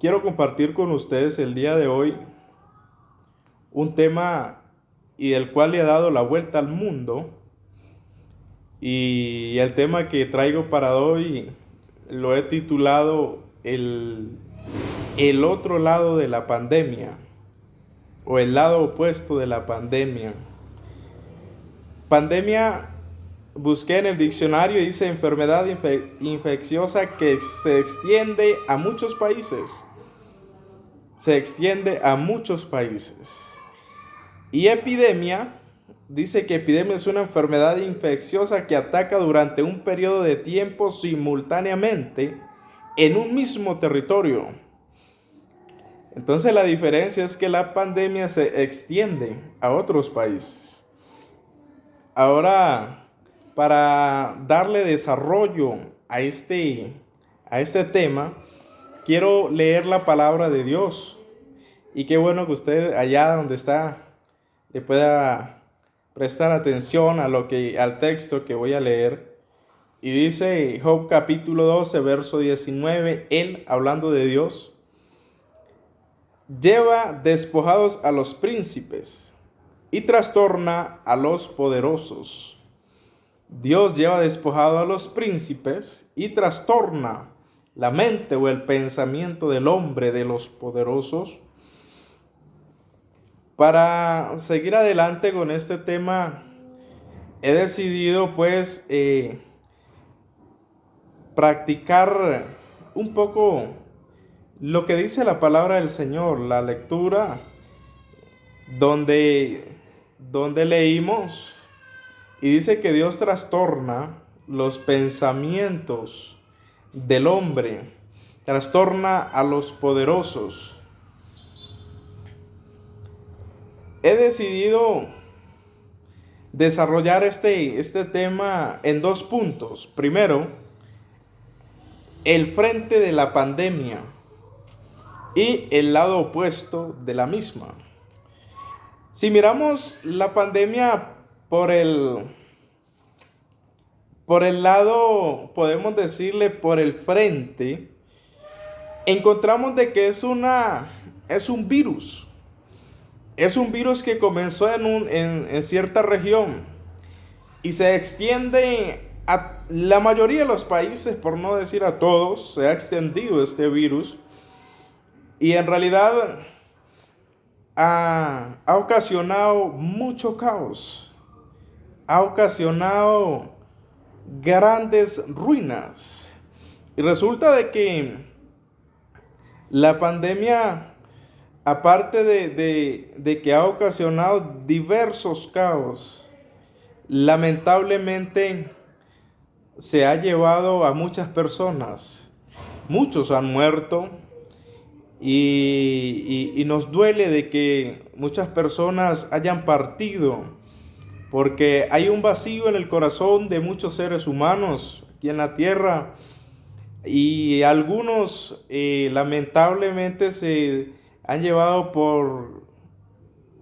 quiero compartir con ustedes el día de hoy un tema y del cual le ha dado la vuelta al mundo. Y el tema que traigo para hoy lo he titulado el otro lado de la pandemia o el lado opuesto de la pandemia. Pandemia, busqué en el diccionario y dice enfermedad infecciosa que se extiende a muchos países. Se extiende a muchos países. Y epidemia, dice que epidemia es una enfermedad infecciosa que ataca durante un periodo de tiempo simultáneamente en un mismo territorio. Entonces la diferencia es que la pandemia se extiende a otros países. Ahora, para darle desarrollo a este tema, quiero leer la palabra de Dios. Y qué bueno que usted allá donde está le pueda prestar atención al texto que voy a leer. Y dice Job capítulo 12, verso 19, él hablando de Dios, lleva despojados a los príncipes y trastorna a los poderosos. Dios lleva despojado a los príncipes y trastorna la mente o el pensamiento del hombre, de los poderosos. Para seguir adelante con este tema, he decidido practicar un poco lo que dice la palabra del Señor, la lectura donde leímos y dice que Dios trastorna los pensamientos del hombre, trastorna a los poderosos. He decidido desarrollar este tema en dos puntos. Primero, el frente de la pandemia y el lado opuesto de la misma. Si miramos la pandemia por el lado, podemos decirle por el frente, encontramos de que es un virus. Es un virus que comenzó en cierta región y se extiende a la mayoría de los países, por no decir a todos, se ha extendido este virus y en realidad ha ocasionado mucho caos, ha ocasionado grandes ruinas. Y resulta de que la pandemia, aparte de que ha ocasionado diversos caos, lamentablemente se ha llevado a muchas personas. Muchos han muerto y nos duele de que muchas personas hayan partido, porque hay un vacío en el corazón de muchos seres humanos aquí en la tierra y algunos lamentablemente se han llevado por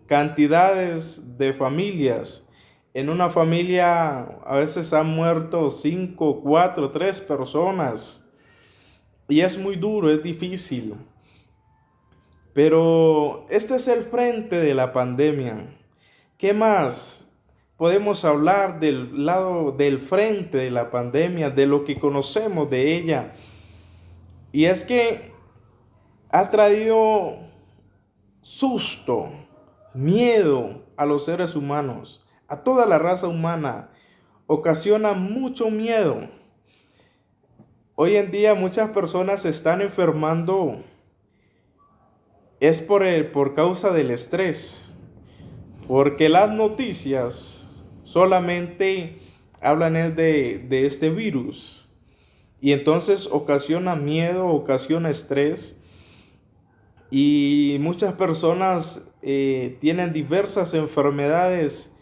cantidades de familias. En una familia a veces han muerto 5, 4, 3 personas. Y es muy duro, es difícil. Pero este es el frente de la pandemia. ¿Qué más podemos hablar del lado del frente de la pandemia, de lo que conocemos de ella? Y es que ha traído susto, miedo a los seres humanos, a toda la raza humana. Ocasiona mucho miedo. Hoy en día muchas personas se están enfermando. Es por causa del estrés. Porque las noticias solamente hablan de este virus. Y entonces ocasiona miedo, ocasiona estrés. Y muchas personas tienen diversas enfermedades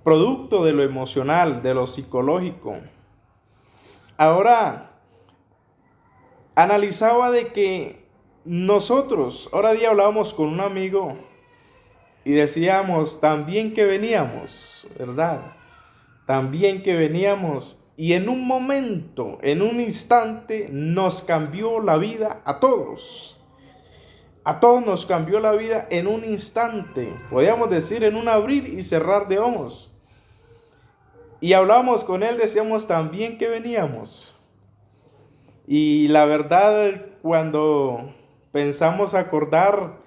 producto de lo emocional, de lo psicológico. Ahora, analizaba de que nosotros, ahora día hablábamos con un amigo y decíamos, tan bien que veníamos, ¿verdad? Tan bien que veníamos. y en un momento, en un instante, nos cambió la vida a todos. A todos nos cambió la vida en un instante, podríamos decir en un abrir y cerrar de ojos. Y hablamos con él, decíamos también que veníamos. Y la verdad, cuando pensamos acordar,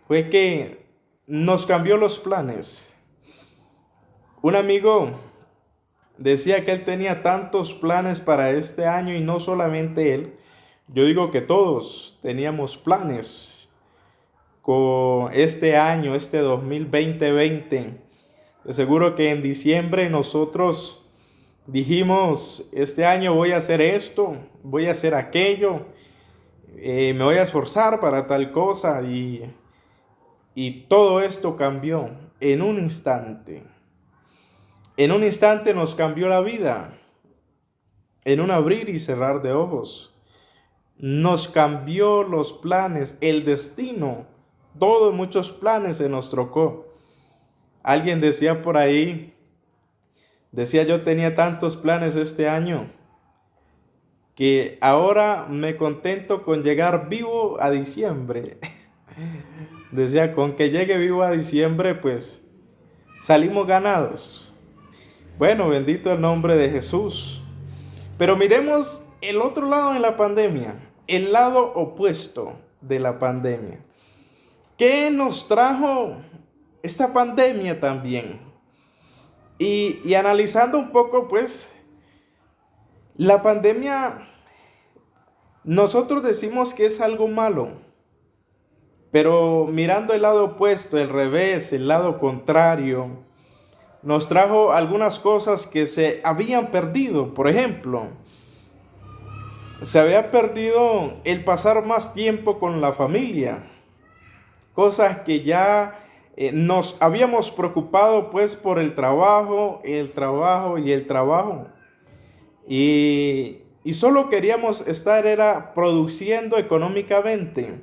fue que nos cambió los planes. Un amigo decía que él tenía tantos planes para este año y no solamente él. Yo digo que todos teníamos planes con este año, este 2020. De seguro que en diciembre nosotros dijimos, este año voy a hacer esto, voy a hacer aquello, me voy a esforzar para tal cosa y todo esto cambió en un instante. En un instante nos cambió la vida, en un abrir y cerrar de ojos. Nos cambió los planes, el destino, todos muchos planes se nos trocó. Alguien decía por ahí, decía yo tenía tantos planes este año, que ahora me contento con llegar vivo a diciembre. Decía, con que llegue vivo a diciembre, pues salimos ganados. Bueno, bendito el nombre de Jesús. Pero miremos el otro lado en la pandemia, el lado opuesto de la pandemia. ¿Qué nos trajo esta pandemia también? Y analizando un poco, pues, la pandemia, nosotros decimos que es algo malo, pero mirando el lado opuesto, el revés, el lado contrario, nos trajo algunas cosas que se habían perdido. Por ejemplo, se había perdido el pasar más tiempo con la familia, cosas que ya nos habíamos preocupado pues por el trabajo y el trabajo. Y solo queríamos estar era produciendo económicamente,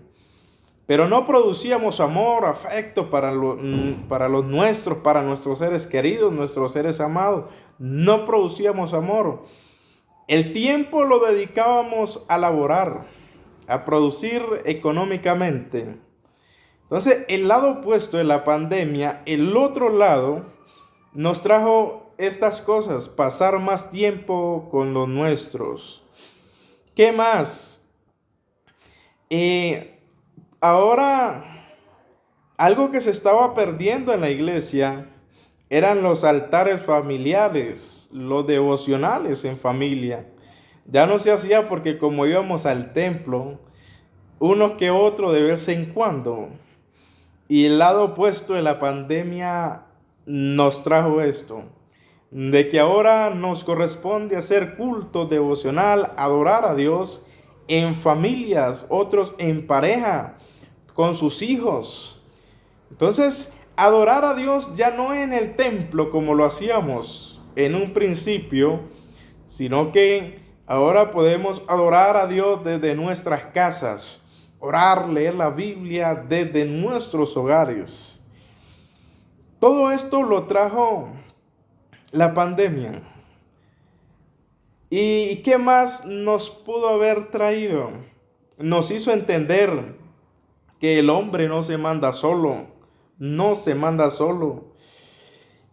pero no producíamos amor, afecto para los nuestros, para nuestros seres queridos, nuestros seres amados. No producíamos amor. El tiempo lo dedicábamos a laborar, a producir económicamente. Entonces, el lado opuesto de la pandemia, el otro lado, nos trajo estas cosas, pasar más tiempo con los nuestros. ¿Qué más? Ahora, algo que se estaba perdiendo en la iglesia eran los altares familiares, los devocionales en familia. Ya no se hacía porque como íbamos al templo, uno que otro de vez en cuando. Y el lado opuesto de la pandemia nos trajo esto, de que ahora nos corresponde hacer culto devocional, adorar a Dios en familias, otros en pareja, con sus hijos. Entonces, adorar a Dios ya no en el templo como lo hacíamos en un principio, sino que ahora podemos adorar a Dios desde nuestras casas, orar, leer la Biblia desde nuestros hogares. Todo esto lo trajo la pandemia. ¿Y qué más nos pudo haber traído? Nos hizo entender que el hombre no se manda solo, no se manda solo.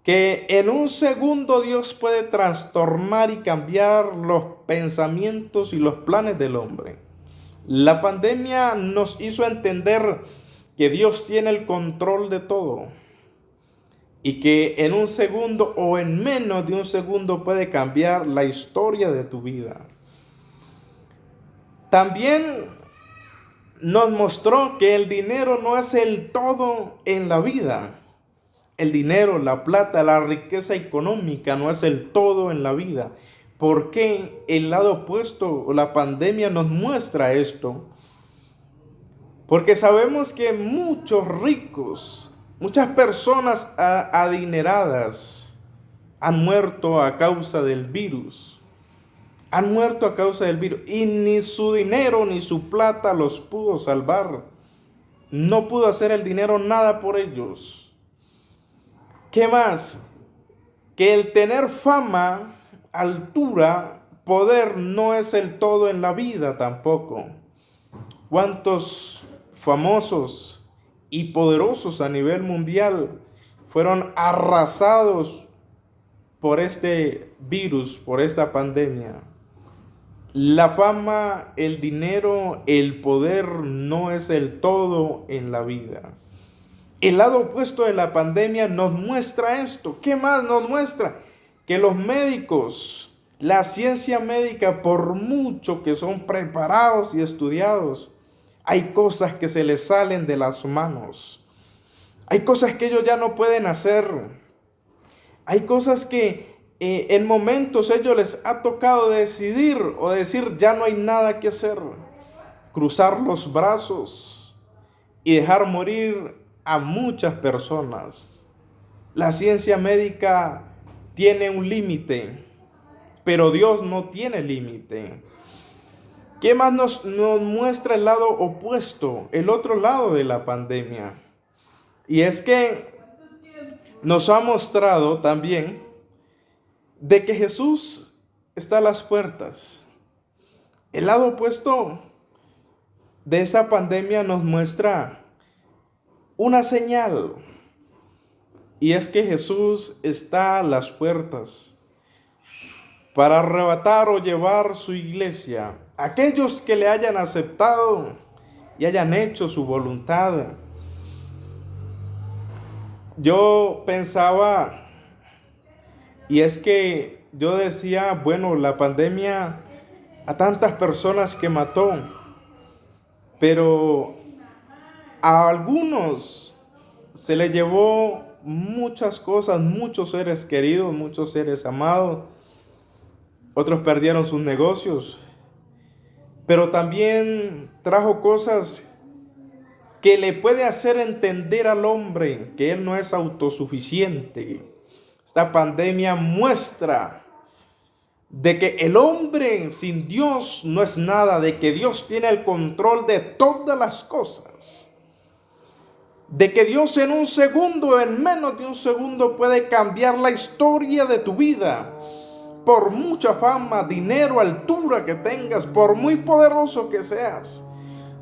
Que en un segundo Dios puede trastornar y cambiar los pensamientos y los planes del hombre. La pandemia nos hizo entender que Dios tiene el control de todo y que en un segundo o en menos de un segundo puede cambiar la historia de tu vida. También nos mostró que el dinero no es el todo en la vida. El dinero, la plata, la riqueza económica no es el todo en la vida. ¿Por qué el lado opuesto, la pandemia nos muestra esto? Porque sabemos que muchos ricos, muchas personas adineradas han muerto a causa del virus. Han muerto a causa del virus y ni su dinero ni su plata los pudo salvar. No pudo hacer el dinero nada por ellos. ¿Qué más? Que el tener fama altura, poder no es el todo en la vida tampoco. ¿Cuántos famosos y poderosos a nivel mundial fueron arrasados por este virus, por esta pandemia? La fama, el dinero, el poder no es el todo en la vida. El lado opuesto de la pandemia nos muestra esto. ¿Qué más nos muestra? Que los médicos, la ciencia médica, por mucho que son preparados y estudiados, hay cosas que se les salen de las manos. Hay cosas que ellos ya no pueden hacer. Hay cosas que en momentos ellos les ha tocado decidir o decir ya no hay nada que hacer. Cruzar los brazos y dejar morir a muchas personas. La ciencia médica tiene un límite, pero Dios no tiene límite. ¿Qué más nos muestra el lado opuesto, el otro lado de la pandemia? Y es que nos ha mostrado también de que Jesús está a las puertas. El lado opuesto de esa pandemia nos muestra una señal, y es que Jesús está a las puertas para arrebatar o llevar su iglesia. Aquellos que le hayan aceptado y hayan hecho su voluntad. Yo pensaba, y es que yo decía, bueno, la pandemia a tantas personas que mató, pero a algunos se le llevó muchas cosas, muchos seres queridos, muchos seres amados. Otros perdieron sus negocios, pero también trajo cosas que le puede hacer entender al hombre que él no es autosuficiente. Esta pandemia muestra de que el hombre sin Dios no es nada, de que Dios tiene el control de todas las cosas, de que Dios en un segundo, en menos de un segundo, puede cambiar la historia de tu vida. Por mucha fama, dinero, altura que tengas, por muy poderoso que seas,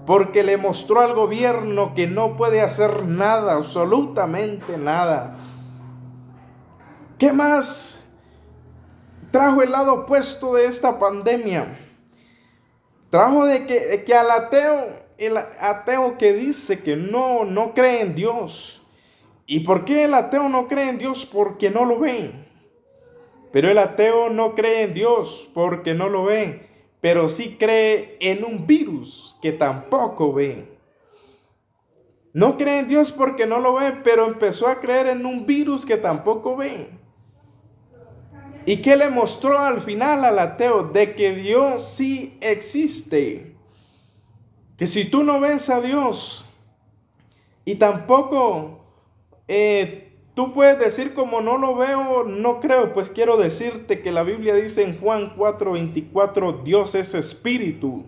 porque le mostró al gobierno que no puede hacer nada, absolutamente nada. ¿Qué más trajo el lado opuesto de esta pandemia? Trajo de que al ateo, el ateo que dice que no cree en Dios. ¿Y por qué el ateo no cree en Dios? Porque no lo ve. Pero el ateo no cree en Dios porque no lo ve, pero sí cree en un virus que tampoco ve. No cree en Dios porque no lo ve, pero empezó a creer en un virus que tampoco ve. ¿Y qué le mostró al final al ateo? De que Dios sí existe. Que si tú no ves a Dios y tampoco tú puedes decir como no lo veo, no creo, pues quiero decirte que la Biblia dice en Juan 4:24, Dios es espíritu.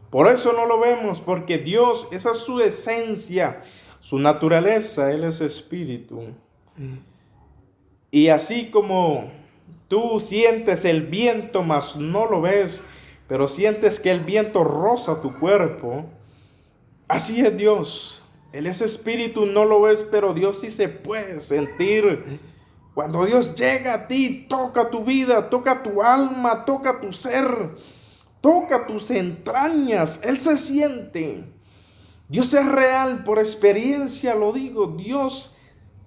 Por eso no lo vemos, porque Dios, esa es su esencia, su naturaleza, Él es espíritu. Y así como tú sientes el viento, mas no lo ves, pero sientes que el viento roza tu cuerpo, así es Dios. Él es espíritu, no lo ves, pero Dios sí se puede sentir. Cuando Dios llega a ti, toca tu vida, toca tu alma, toca tu ser, toca tus entrañas. Él se siente. Dios es real, por experiencia lo digo. Dios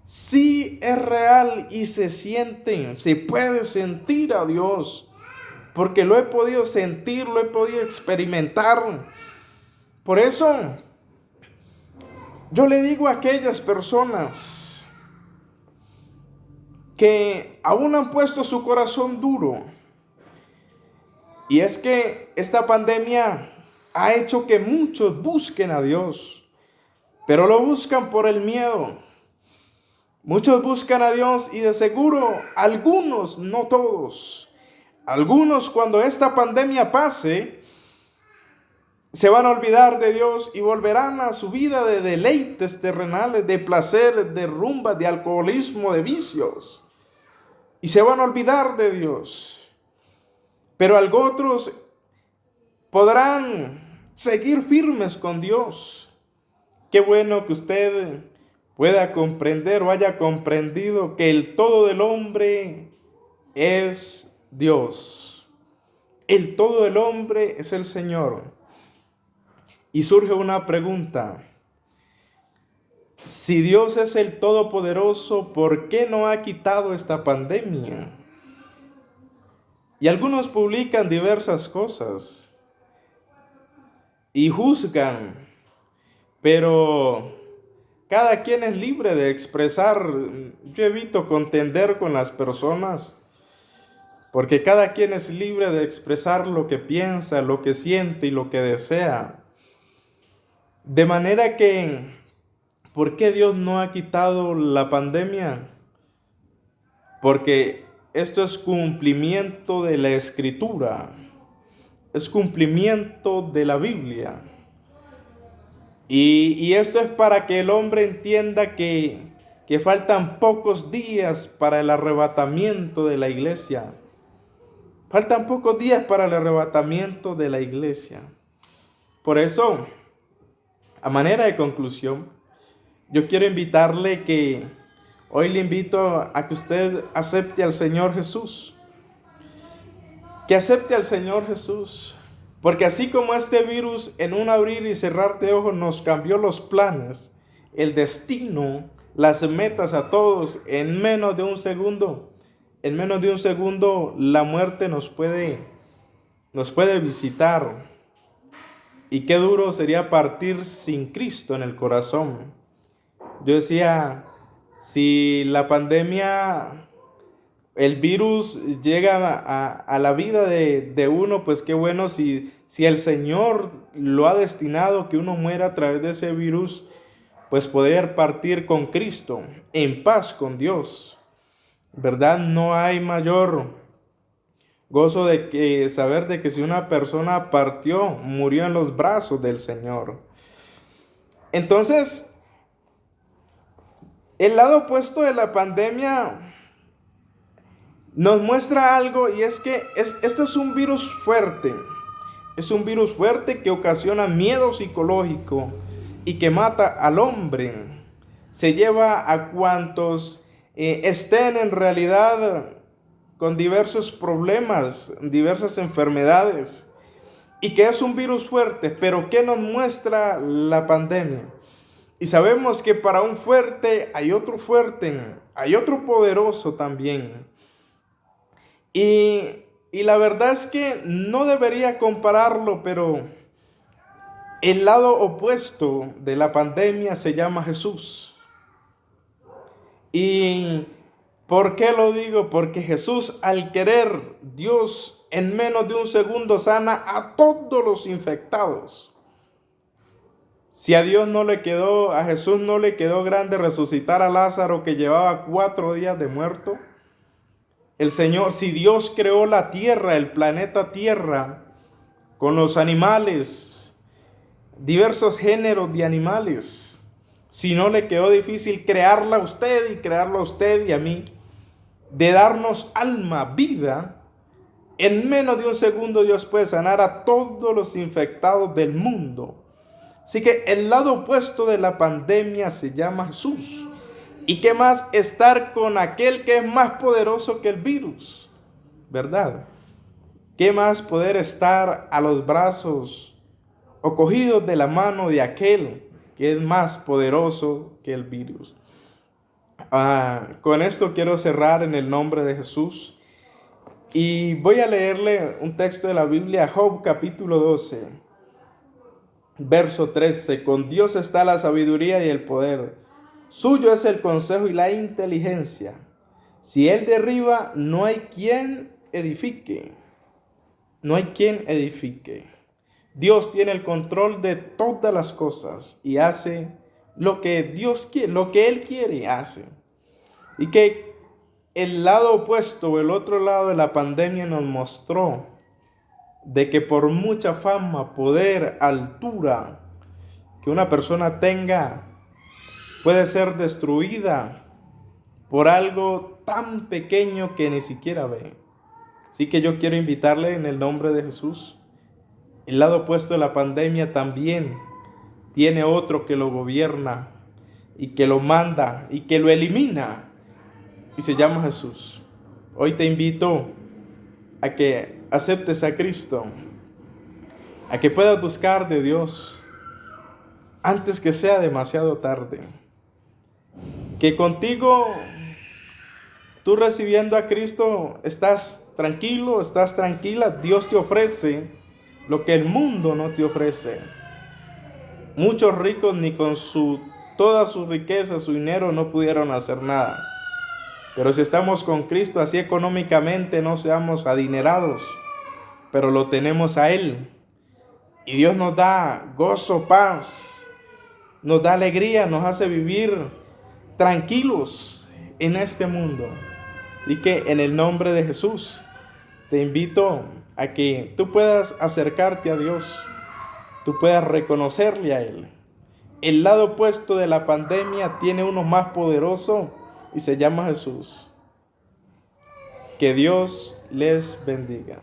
sí es real y se siente, se puede sentir a Dios. Porque lo he podido sentir, lo he podido experimentar. Por eso yo le digo a aquellas personas que aún han puesto su corazón duro, y es que esta pandemia ha hecho que muchos busquen a Dios, pero lo buscan por el miedo. Muchos buscan a Dios y de seguro algunos, no todos, algunos cuando esta pandemia pase, se van a olvidar de Dios y volverán a su vida de deleites terrenales, de placeres, de rumbas, de alcoholismo, de vicios. Y se van a olvidar de Dios. pero algo otros podrán seguir firmes con Dios. Qué bueno que usted pueda comprender o haya comprendido que el todo del hombre es Dios. El todo del hombre es el Señor. Y surge una pregunta. Si Dios es el Todopoderoso, ¿por qué no ha quitado esta pandemia? Y algunos publican diversas cosas y juzgan, pero cada quien es libre de expresar. Yo evito contender con las personas, porque cada quien es libre de expresar lo que piensa, lo que siente y lo que desea. De manera que, ¿por qué Dios no ha quitado la pandemia? Porque esto es cumplimiento de la Escritura, es cumplimiento de la Biblia. Y esto es para que el hombre entienda que faltan pocos días para el arrebatamiento de la iglesia. Faltan pocos días para el arrebatamiento de la iglesia. Por eso, a manera de conclusión, yo quiero invitarle que hoy le invito a que usted acepte al Señor Jesús. Que acepte al Señor Jesús. Porque así como este virus en un abrir y cerrar de ojos nos cambió los planes, el destino, las metas a todos en menos de un segundo, la muerte nos puede visitar. Y qué duro sería partir sin Cristo en el corazón. Yo decía, si la pandemia, el virus llega a la vida de uno, pues qué bueno si el Señor lo ha destinado que uno muera a través de ese virus, pues poder partir con Cristo, en paz con Dios. ¿Verdad? No hay mayor gozo de que saber de que si una persona partió, murió en los brazos del Señor. Entonces, el lado opuesto de la pandemia nos muestra algo, y es que este es un virus fuerte. Es un virus fuerte que ocasiona miedo psicológico y que mata al hombre. Se lleva a cuantos estén en realidad con diversos problemas, diversas enfermedades, y que es un virus fuerte. Pero ¿qué nos muestra la pandemia? Y sabemos que para un fuerte, hay otro poderoso también. Y la verdad es que no debería compararlo, pero el lado opuesto de la pandemia se llama Jesús. ¿Y por qué lo digo? Porque Jesús, al querer, Dios en menos de un segundo sana a todos los infectados. Si a Jesús no le quedó grande resucitar a Lázaro, que llevaba 4 días de muerto. El Señor, si Dios creó la tierra, el planeta Tierra, con los animales, diversos géneros de animales, si no le quedó difícil crearla a usted y crearlo a usted y a mí, de darnos alma, vida, en menos de un segundo Dios puede sanar a todos los infectados del mundo. Así que el lado opuesto de la pandemia se llama Jesús. ¿Y qué más? Estar con aquel que es más poderoso que el virus, ¿verdad? ¿Qué más poder estar a los brazos o cogidos de la mano de aquel que es más poderoso que el virus? Con esto quiero cerrar en el nombre de Jesús. Y voy a leerle un texto de la Biblia, Job capítulo 12, verso 13. Con Dios está la sabiduría y el poder. Suyo es el consejo y la inteligencia. Si Él derriba, no hay quien edifique. No hay quien edifique. Dios tiene el control de todas las cosas y hace lo que Dios quiere, lo que Él quiere, hace. Y que el lado opuesto, el otro lado de la pandemia nos mostró de que por mucha fama, poder, altura que una persona tenga, puede ser destruida por algo tan pequeño que ni siquiera ve. Así que yo quiero invitarle en el nombre de Jesús. El lado opuesto de la pandemia también tiene otro que lo gobierna y que lo manda y que lo elimina, y se llama Jesús. Hoy te invito a que aceptes a Cristo, a que puedas buscar de Dios antes que sea demasiado tarde. Que contigo, tú recibiendo a Cristo, estás tranquilo, estás tranquila. Dios te ofrece lo que el mundo no te ofrece. Muchos ricos ni con toda su riqueza, su dinero, no pudieron hacer nada. Pero si estamos con Cristo, así económicamente no seamos adinerados, pero lo tenemos a Él. Y Dios nos da gozo, paz, nos da alegría, nos hace vivir tranquilos en este mundo. Y que en el nombre de Jesús te invito a que tú puedas acercarte a Dios, tú puedas reconocerle a Él. El lado opuesto de la pandemia tiene uno más poderoso y se llama Jesús. Que Dios les bendiga.